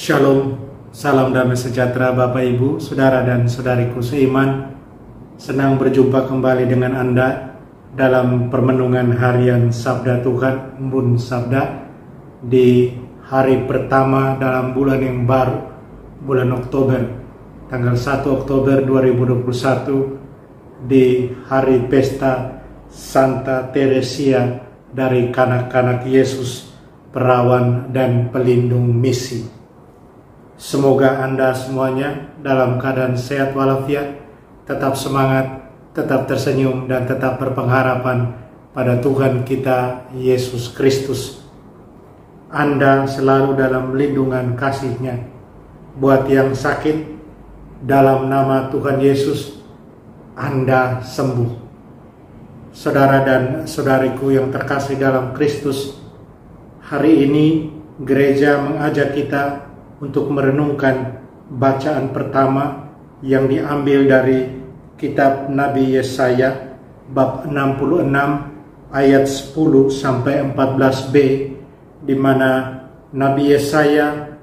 Shalom, salam damai sejahtera Bapak Ibu, Saudara dan Saudariku seiman. Senang berjumpa kembali dengan Anda dalam permenungan harian Sabda Tuhan, Embun Sabda, di hari pertama dalam bulan yang baru, bulan Oktober, tanggal 1 Oktober 2021, di hari pesta Santa Teresia dari Kanak-kanak Yesus, perawan dan pelindung misi. Semoga Anda semuanya dalam keadaan sehat walafiat, tetap semangat, tetap tersenyum, dan tetap berpengharapan pada Tuhan kita Yesus Kristus. Anda selalu dalam lindungan kasih-Nya. Buat yang sakit, dalam nama Tuhan Yesus, Anda sembuh. Saudara dan saudariku yang terkasih dalam Kristus, hari ini gereja mengajak kita untuk merenungkan bacaan pertama yang diambil dari kitab Nabi Yesaya bab 66 ayat 10 sampai 14b, di mana Nabi Yesaya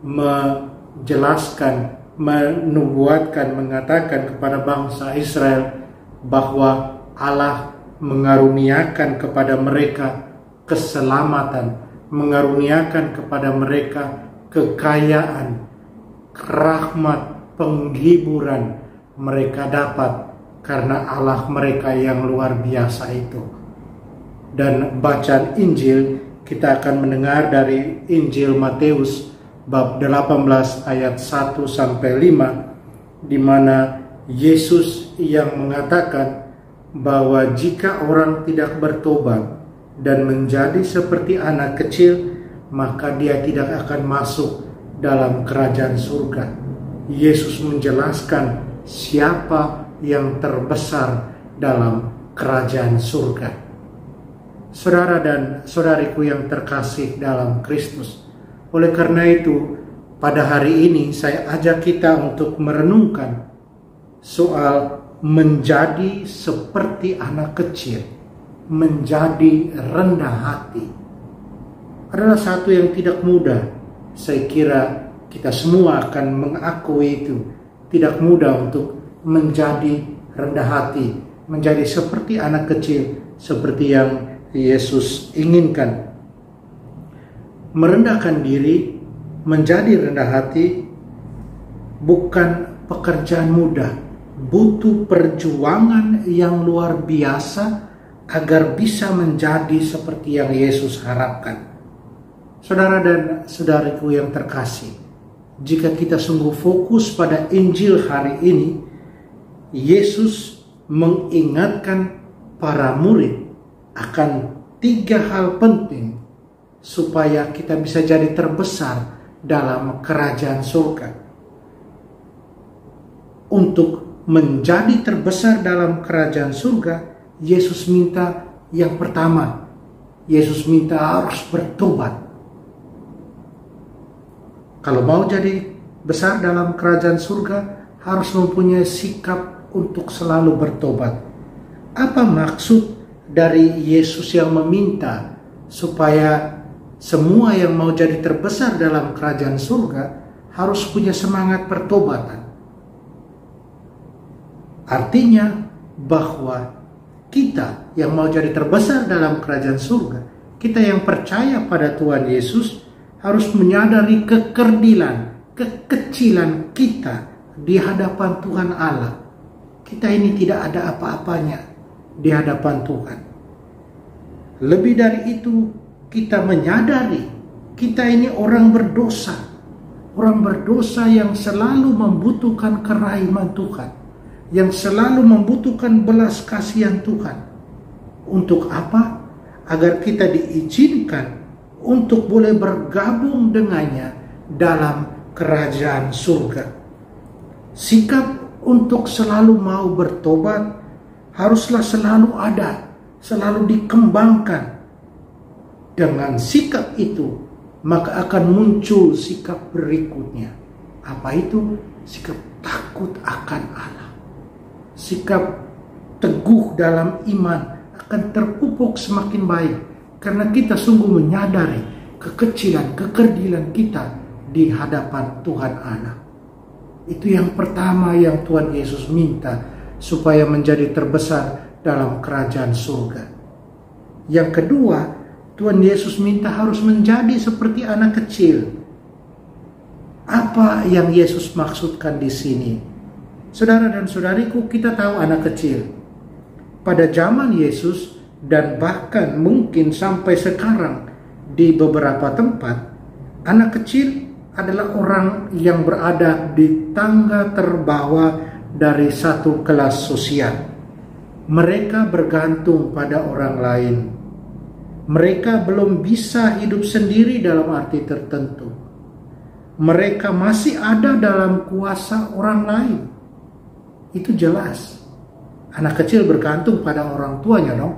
menjelaskan, menubuatkan, mengatakan kepada bangsa Israel bahwa Allah mengaruniakan kepada mereka keselamatan, mengaruniakan kepada mereka kekayaan, rahmat, penghiburan mereka dapat karena Allah mereka yang luar biasa itu. Dan bacaan Injil kita akan mendengar dari Injil Matius bab 18 ayat 1 sampai 5, di mana Yesus yang mengatakan bahwa jika orang tidak bertobat dan menjadi seperti anak kecil, maka dia tidak akan masuk dalam kerajaan surga. Yesus menjelaskan siapa yang terbesar dalam kerajaan surga. Saudara dan saudariku yang terkasih dalam Kristus, oleh karena itu, pada hari ini saya ajak kita untuk merenungkan soal menjadi seperti anak kecil, menjadi rendah hati. Adalah satu yang tidak mudah. Saya kira kita semua akan mengakui itu. Tidak mudah untuk menjadi rendah hati, menjadi seperti anak kecil, seperti yang Yesus inginkan. Merendahkan diri, menjadi rendah hati, bukan pekerjaan mudah. Butuh perjuangan yang luar biasa agar bisa menjadi seperti yang Yesus harapkan. Saudara dan saudariku yang terkasih, jika kita sungguh fokus pada Injil hari ini, Yesus mengingatkan para murid akan 3 hal penting supaya kita bisa jadi terbesar dalam kerajaan surga. Untuk menjadi terbesar dalam kerajaan surga, Yesus minta yang pertama, Yesus minta harus bertobat. Kalau mau jadi besar dalam kerajaan surga, harus mempunyai sikap untuk selalu bertobat. Apa maksud dari Yesus yang meminta supaya semua yang mau jadi terbesar dalam kerajaan surga harus punya semangat pertobatan? Artinya bahwa kita yang mau jadi terbesar dalam kerajaan surga, kita yang percaya pada Tuhan Yesus, harus menyadari kekecilan kita di hadapan Tuhan Allah. Kita ini tidak ada apa-apanya di hadapan Tuhan. Lebih dari itu, kita menyadari kita ini orang berdosa. Orang berdosa yang selalu membutuhkan kerahiman Tuhan, yang selalu membutuhkan belas kasihan Tuhan. Untuk apa? Agar kita diizinkan untuk boleh bergabung dengannya dalam kerajaan surga. Sikap untuk selalu mau bertobat haruslah selalu ada, selalu dikembangkan. Dengan sikap itu, maka akan muncul sikap berikutnya. Apa itu? Sikap takut akan Allah. Sikap teguh dalam iman akan terpupuk semakin baik. Karena kita sungguh menyadari kekecilan, kekerdilan kita di hadapan Tuhan Anak. Itu yang pertama yang Tuhan Yesus minta, supaya menjadi terbesar dalam kerajaan surga. Yang kedua, Tuhan Yesus minta harus menjadi seperti anak kecil. Apa yang Yesus maksudkan di sini? Saudara dan saudariku, kita tahu anak kecil. Pada zaman Yesus dan bahkan mungkin sampai sekarang di beberapa tempat, anak kecil adalah orang yang berada di tangga terbawah dari satu kelas sosial. Mereka bergantung pada orang lain. Mereka belum bisa hidup sendiri dalam arti tertentu. Mereka masih ada dalam kuasa orang lain. Itu jelas. Anak kecil bergantung pada orang tuanya, dong.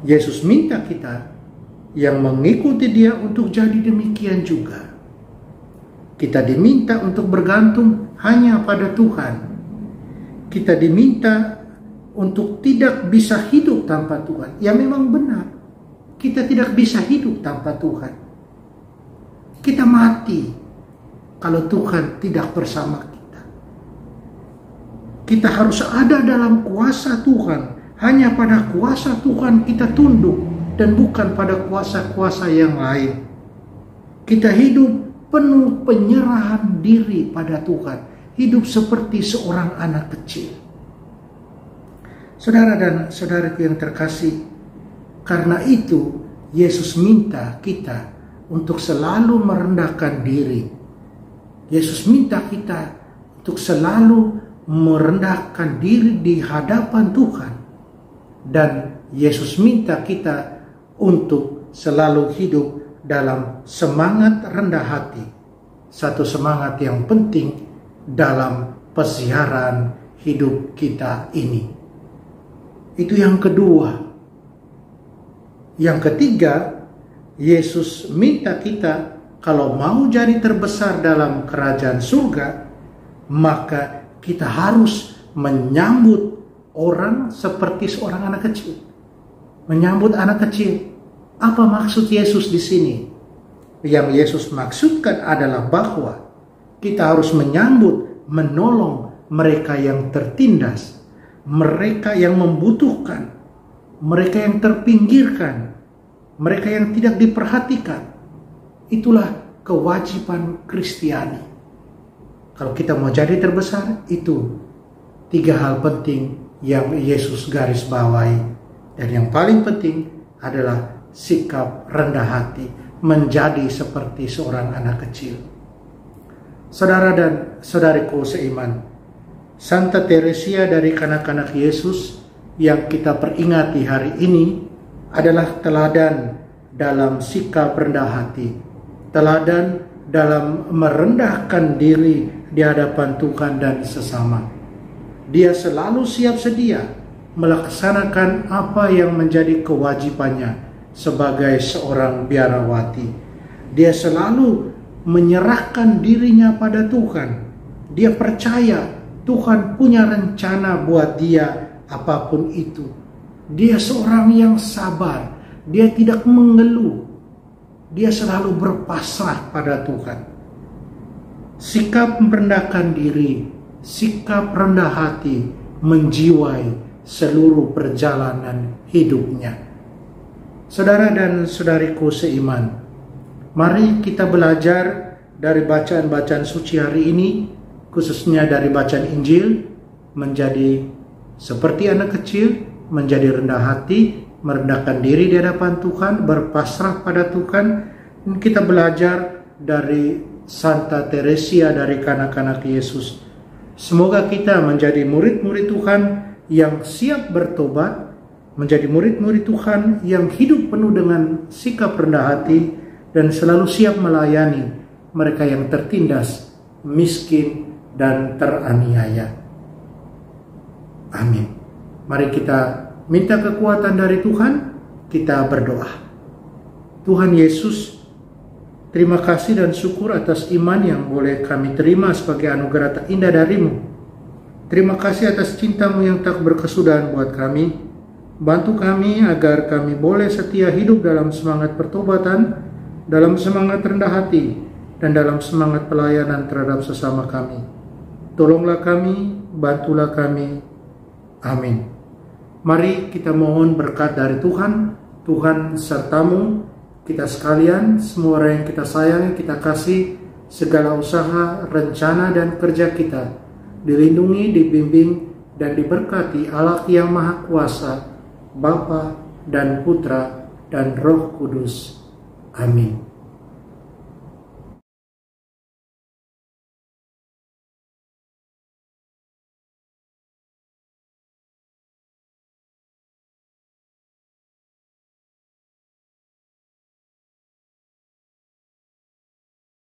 Yesus minta kita yang mengikuti Dia untuk jadi demikian juga. Kita diminta untuk bergantung hanya pada Tuhan. Kita diminta untuk tidak bisa hidup tanpa Tuhan. Ya, memang benar. Kita tidak bisa hidup tanpa Tuhan. Kita mati kalau Tuhan tidak bersama kita. Kita harus ada dalam kuasa Tuhan. Hanya pada kuasa Tuhan kita tunduk, dan bukan pada kuasa-kuasa yang lain. Kita hidup penuh penyerahan diri pada Tuhan. Hidup seperti seorang anak kecil. Saudara dan saudariku yang terkasih, karena itu Yesus minta kita untuk selalu merendahkan diri. Yesus minta kita untuk selalu merendahkan diri di hadapan Tuhan. Dan Yesus minta kita untuk selalu hidup dalam semangat rendah hati. Satu semangat yang penting dalam pesiaran hidup kita ini. Itu yang kedua. Yang ketiga, Yesus minta kita kalau mau jadi terbesar dalam kerajaan surga, maka kita harus menyambut orang seperti seorang anak kecil. Menyambut anak kecil. Apa maksud Yesus di sini? Yang Yesus maksudkan adalah bahwa kita harus menyambut, menolong mereka yang tertindas, mereka yang membutuhkan, mereka yang terpinggirkan, mereka yang tidak diperhatikan. Itulah kewajiban Kristiani. Kalau kita mau jadi terbesar, itu 3 hal penting yang Yesus garis bawahi. Dan yang paling penting adalah sikap rendah hati, menjadi seperti seorang anak kecil. Saudara dan saudariku seiman, Santa Teresia dari kanak-kanak Yesus yang kita peringati hari ini adalah teladan dalam sikap rendah hati, teladan dalam merendahkan diri di hadapan Tuhan dan sesama. Dia selalu siap sedia melaksanakan apa yang menjadi kewajibannya sebagai seorang biarawati. Dia selalu menyerahkan dirinya pada Tuhan. Dia percaya Tuhan punya rencana buat dia apapun itu. Dia seorang yang sabar. Dia tidak mengeluh. Dia selalu berpasrah pada Tuhan. Sikap merendahkan diri, sikap rendah hati menjiwai seluruh perjalanan hidupnya. Saudara dan saudariku seiman, mari kita belajar dari bacaan-bacaan suci hari ini, khususnya dari bacaan Injil, menjadi seperti anak kecil, menjadi rendah hati, merendahkan diri di hadapan Tuhan, berpasrah pada Tuhan. Dan kita belajar dari Santa Teresia dari kanak-kanak Yesus. Semoga kita menjadi murid-murid Tuhan yang siap bertobat, menjadi murid-murid Tuhan yang hidup penuh dengan sikap rendah hati dan selalu siap melayani mereka yang tertindas, miskin, dan teraniaya. Amin. Mari kita minta kekuatan dari Tuhan, kita berdoa. Tuhan Yesus, terima kasih dan syukur atas iman yang boleh kami terima sebagai anugerah tak indah dari-Mu. Terima kasih atas cinta-Mu yang tak berkesudahan buat kami. Bantu kami agar kami boleh setia hidup dalam semangat pertobatan, dalam semangat rendah hati, dan dalam semangat pelayanan terhadap sesama kami. Tolonglah kami, bantulah kami. Amin. Mari kita mohon berkat dari Tuhan. Tuhan sertamu, kita sekalian, semua orang yang kita sayangi, kita kasih, segala usaha, rencana, dan kerja kita dilindungi, dibimbing, dan diberkati Allah yang Maha Kuasa, Bapa dan Putra dan Roh Kudus. Amin.